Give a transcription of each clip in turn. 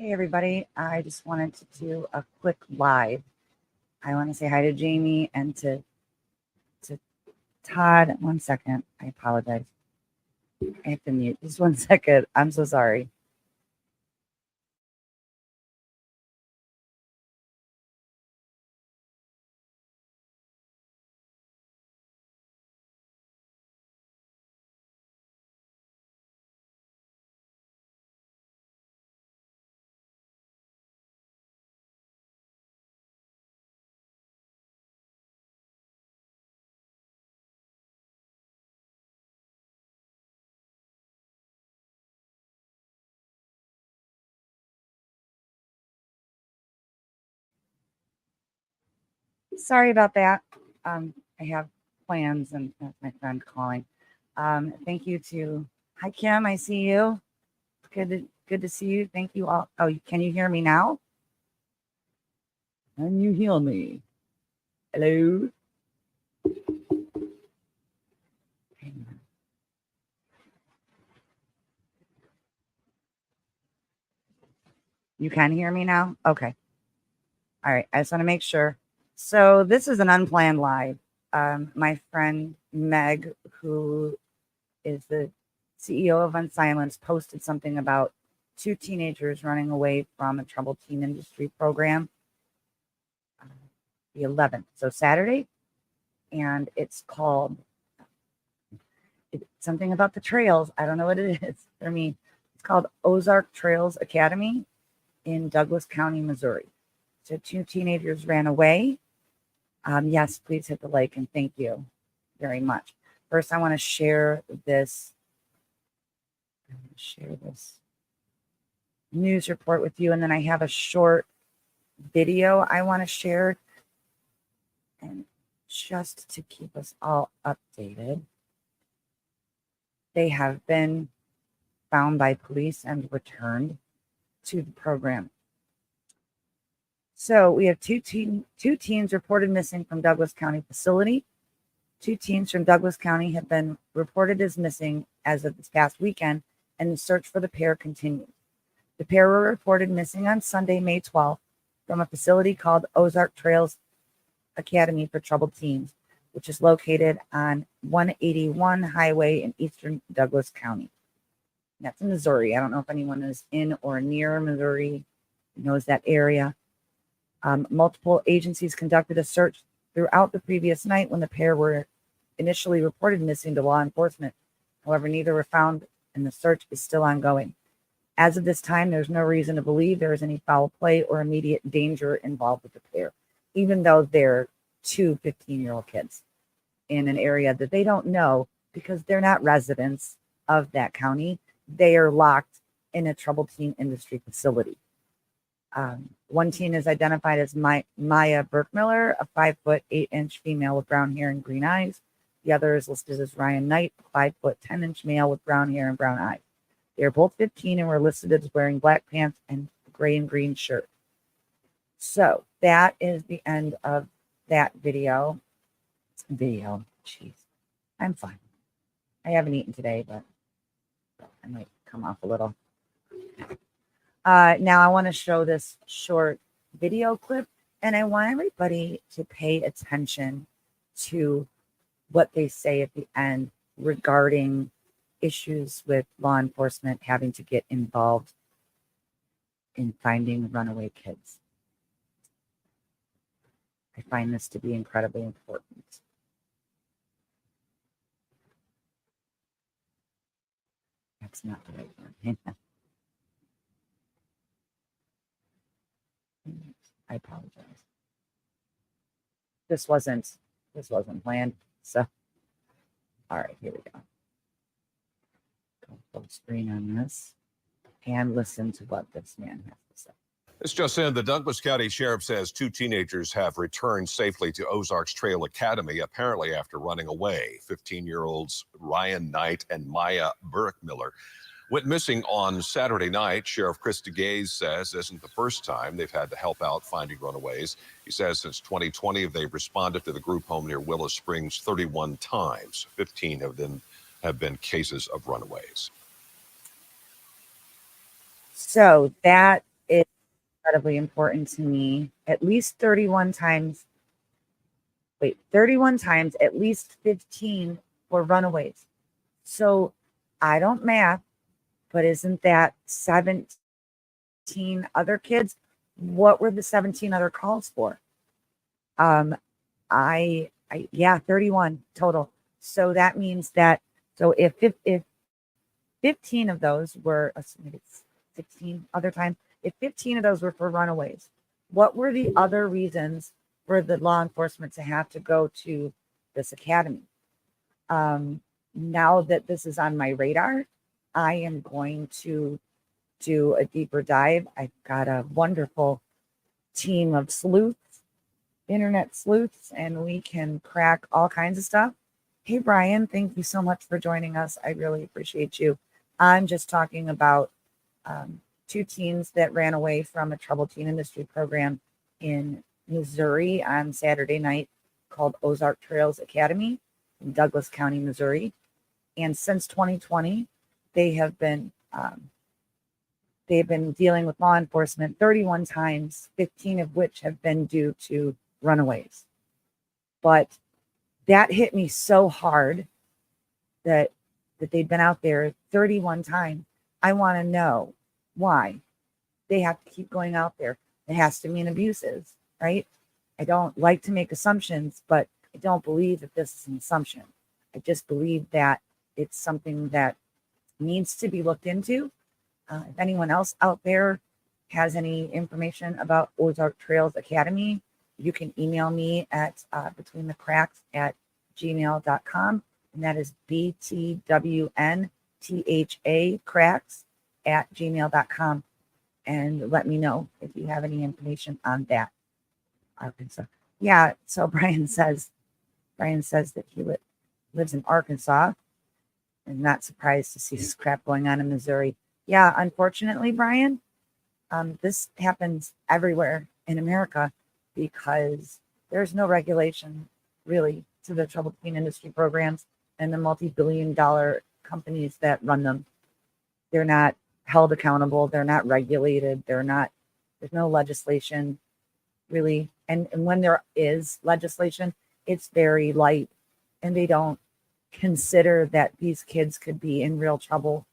Hey everybody, I just wanted to do a quick live. I want to say hi to Jamie and to Todd. 1 second. I apologize. I have to mute. Just 1 second. I'm so sorry. Sorry about that. I have plans and that's my friend calling. Thank you to hi Kim, I see you. Good to see you. Thank you all. Oh, can you hear me now? Can you hear me? Hello? You can hear me now? Okay. All right. I just want to make sure. So this is an unplanned live. My friend Meg, who is the CEO of Unsilenced, posted something about 2 teenagers running away from a troubled teen industry program, the 11th, so Saturday, and it's called something about the trails. I don't know what it is for me. It's called Ozark Trails Academy in Douglas County, Missouri. So 2 teenagers ran away. Yes, please hit the like and thank you very much. First, I want to share this. News report with you, and then I have a short video I want to share, and just to keep us all updated, they have been found by police and returned to the program. So we have two teens reported missing from Douglas County facility. 2 teens from Douglas County have been reported as missing as of this past weekend, and the search for the pair continues. The pair were reported missing on Sunday, May 12th, from a facility called Ozark Trails Academy for Troubled Teens, which is located on 181 Highway in eastern Douglas County. That's in Missouri. I don't know if anyone is in or near Missouri, knows that area. Multiple agencies conducted a search throughout the previous night when the pair were initially reported missing to law enforcement. However, neither were found, and the search is still ongoing. As of this time, there's no reason to believe there is any foul play or immediate danger involved with the pair, even though they're 2 15-year-old kids in an area that they don't know because they're not residents of that county. They are locked in a troubled teen industry facility. One teen is identified as Maya Burkmiller, a 5'8" female with brown hair and green eyes. The other is listed as Ryan Knight, a 5'10" male with brown hair and brown eyes. They are both 15 and were listed as wearing black pants and gray and green shirt. So that is the end of that video. Jeez, I'm fine. I haven't eaten today, but I might come off a little. Now I want to show this short video clip, and I want everybody to pay attention to what they say at the end regarding issues with law enforcement having to get involved in finding runaway kids. I find this to be incredibly important. That's not the right one. Hang on. I apologize. This wasn't planned. So, all right, here we go. Go full screen on this and listen to what this man has to say. This just in, the Douglas County Sheriff says 2 teenagers have returned safely to Ozark Trails Academy, apparently after running away. 15-year-olds Ryan Knight and Maya Burkmiller went missing on Saturday night. Sheriff Chris DeGaze says this isn't the first time they've had to help out finding runaways. He says since 2020, they've responded to the group home near Willow Springs 31 times. 15 of them have been cases of runaways. So that is incredibly important to me. At least 31 times, at least 15 were runaways. So I don't math, but isn't that 17 other kids? What were the 17 other calls for? Yeah, 31 total. So that means that, so if 15 of those were, maybe 16 other times, if 15 of those were for runaways, what were the other reasons for the law enforcement to have to go to this academy? Now that this is on my radar, I am going to do a deeper dive. I've got a wonderful team of sleuths, internet sleuths, and we can crack all kinds of stuff. Hey, Brian, thank you so much for joining us. I really appreciate you. I'm just talking about 2 teens that ran away from a troubled teen industry program in Missouri on Saturday night called Ozark Trails Academy in Douglas County, Missouri. And since 2020, they have been dealing with law enforcement 31 times, 15 of which have been due to runaways. But that hit me so hard that they'd been out there 31 times. I want to know why they have to keep going out there. It has to mean abuses, right? I don't like to make assumptions, but I don't believe that this is an assumption. I just believe that it's something that needs to be looked into. If anyone else out there has any information about Ozark Trails Academy, you can email me at betweenthecracks@gmail.com. And that is BTWNTHA cracks@gmail.com. And let me know if you have any information on that. Arkansas. Yeah, so Brian says that he lives in Arkansas. I'm not surprised to see this crap going on in Missouri. Yeah, unfortunately, Brian, this happens everywhere in America because there's no regulation really to the troubled teen industry programs and the multi-billion-dollar companies that run them. They're not held accountable. They're not regulated. There's no legislation really. And when there is legislation, it's very light, and they don't consider that these kids could be in real trouble,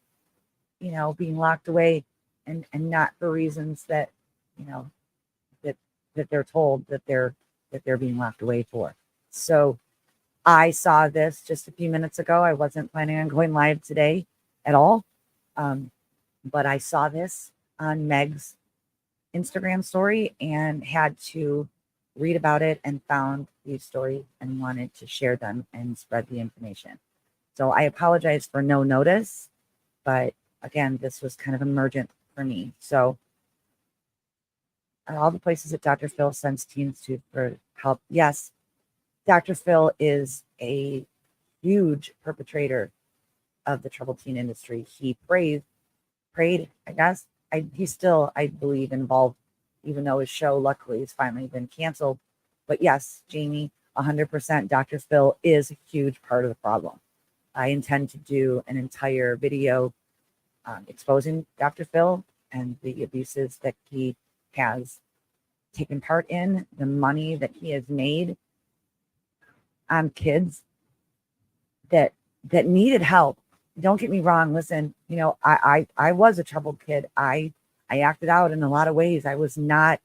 being locked away and not for reasons that, that they're told that they're being locked away for. So I saw this just a few minutes ago. I wasn't planning on going live today at all. But I saw this on Meg's Instagram story and had to read about it and found these stories and wanted to share them and spread the information. So I apologize for no notice, but again, this was kind of emergent for me. So all the places that Dr. Phil sends teens to for help. Yes, Dr. Phil is a huge perpetrator of the troubled teen industry. He prayed, I guess. He's still, I believe, involved, even though his show luckily has finally been canceled. But yes, Jamie, 100%, Dr. Phil is a huge part of the problem. I intend to do an entire video exposing Dr. Phil and the abuses that he has taken part in, the money that he has made on kids that needed help. Don't get me wrong. Listen, I was a troubled kid. I acted out in a lot of ways. I was not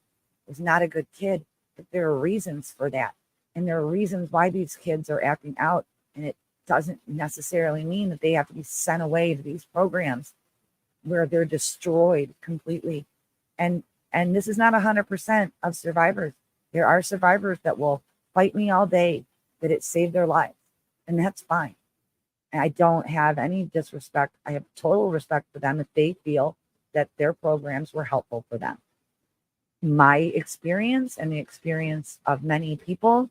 a good kid, but there are reasons for that. And there are reasons why these kids are acting out. And it doesn't necessarily mean that they have to be sent away to these programs where they're destroyed completely. And this is not 100% of survivors. There are survivors that will fight me all day that it saved their lives, and that's fine. And I don't have any disrespect. I have total respect for them if they feel that their programs were helpful for them. My experience and the experience of many people.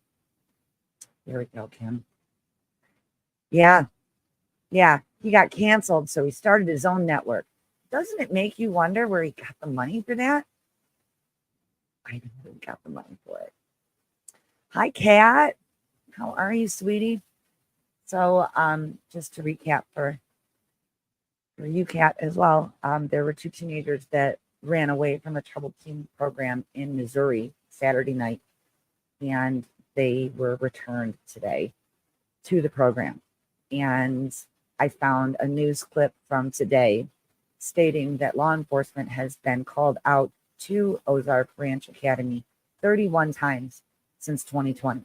Here we go, Kim. Yeah. He got canceled, so he started his own network. Doesn't it make you wonder where he got the money for that? I know where he got the money for it. Hi, Kat. How are you, sweetie? So, just to recap for you, Kat, as well, there were 2 teenagers that ran away from a troubled teen program in Missouri Saturday night, and they were returned today to the program. And I found a news clip from today stating that law enforcement has been called out to Ozark Ranch Academy 31 times since 2020.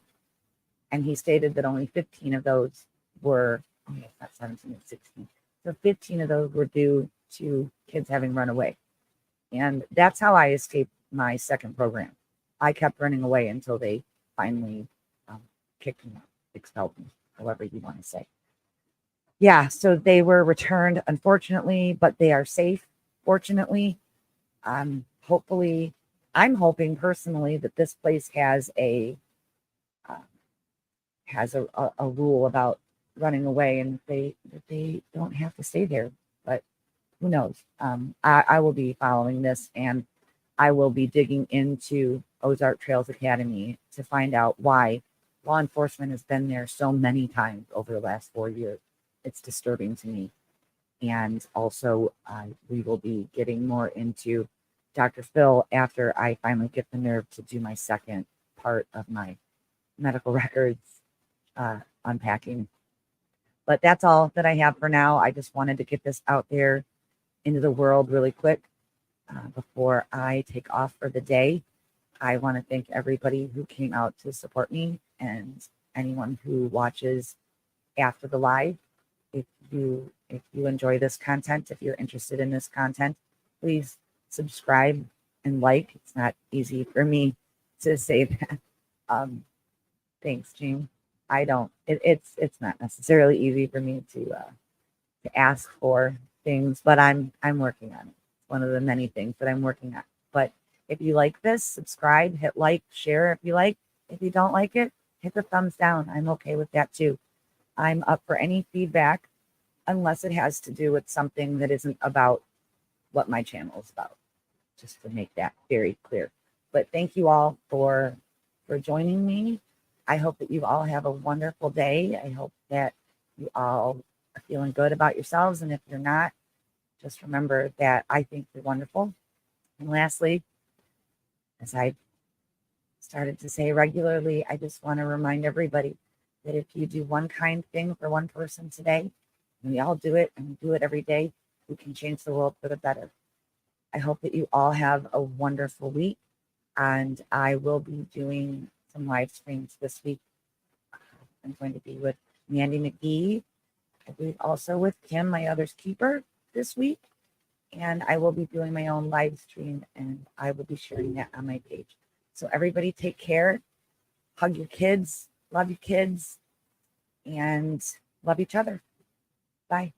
And he stated that only 15 of those were, not 17 and 16. So 15 of those were due to kids having run away. And that's how I escaped my second program. I kept running away until they finally kicked me out, expelled me, however you want to say. Yeah, so they were returned, unfortunately, but they are safe, fortunately. Hopefully, I'm hoping personally that this place has a rule about running away, and that they don't have to stay there. But who knows? I will be following this, and I will be digging into Ozark Trails Academy to find out why law enforcement has been there so many times over the last 4 years. It's disturbing to me. And also, we will be getting more into Dr. Phil after I finally get the nerve to do my second part of my medical records unpacking. But that's all that I have for now. I just wanted to get this out there into the world really quick before I take off for the day. I want to thank everybody who came out to support me and anyone who watches after the live. If you enjoy this content, if you're interested in this content, please subscribe and like. It's not easy for me to say that. Thanks, Jean. I don't. It's not necessarily easy for me to ask for things, but I'm working on it. It's one of the many things that I'm working on. But if you like this, subscribe, hit like, share if you like. If you don't like it, hit the thumbs down. I'm okay with that too. I'm up for any feedback, unless it has to do with something that isn't about what my channel is about, just to make that very clear. But thank you all for joining me. I hope that you all have a wonderful day. I hope that you all are feeling good about yourselves. And if you're not, just remember that I think you're wonderful. And lastly, as I started to say regularly, I just want to remind everybody that if you do one kind thing for one person today, and we all do it, and we do it every day, we can change the world for the better. I hope that you all have a wonderful week, and I will be doing some live streams this week. I'm going to be with Mandy McGee. I believe also with Kim, my other's keeper, this week. And I will be doing my own live stream, and I will be sharing that on my page. So everybody take care. Hug your kids. Love your kids. And love each other. Bye.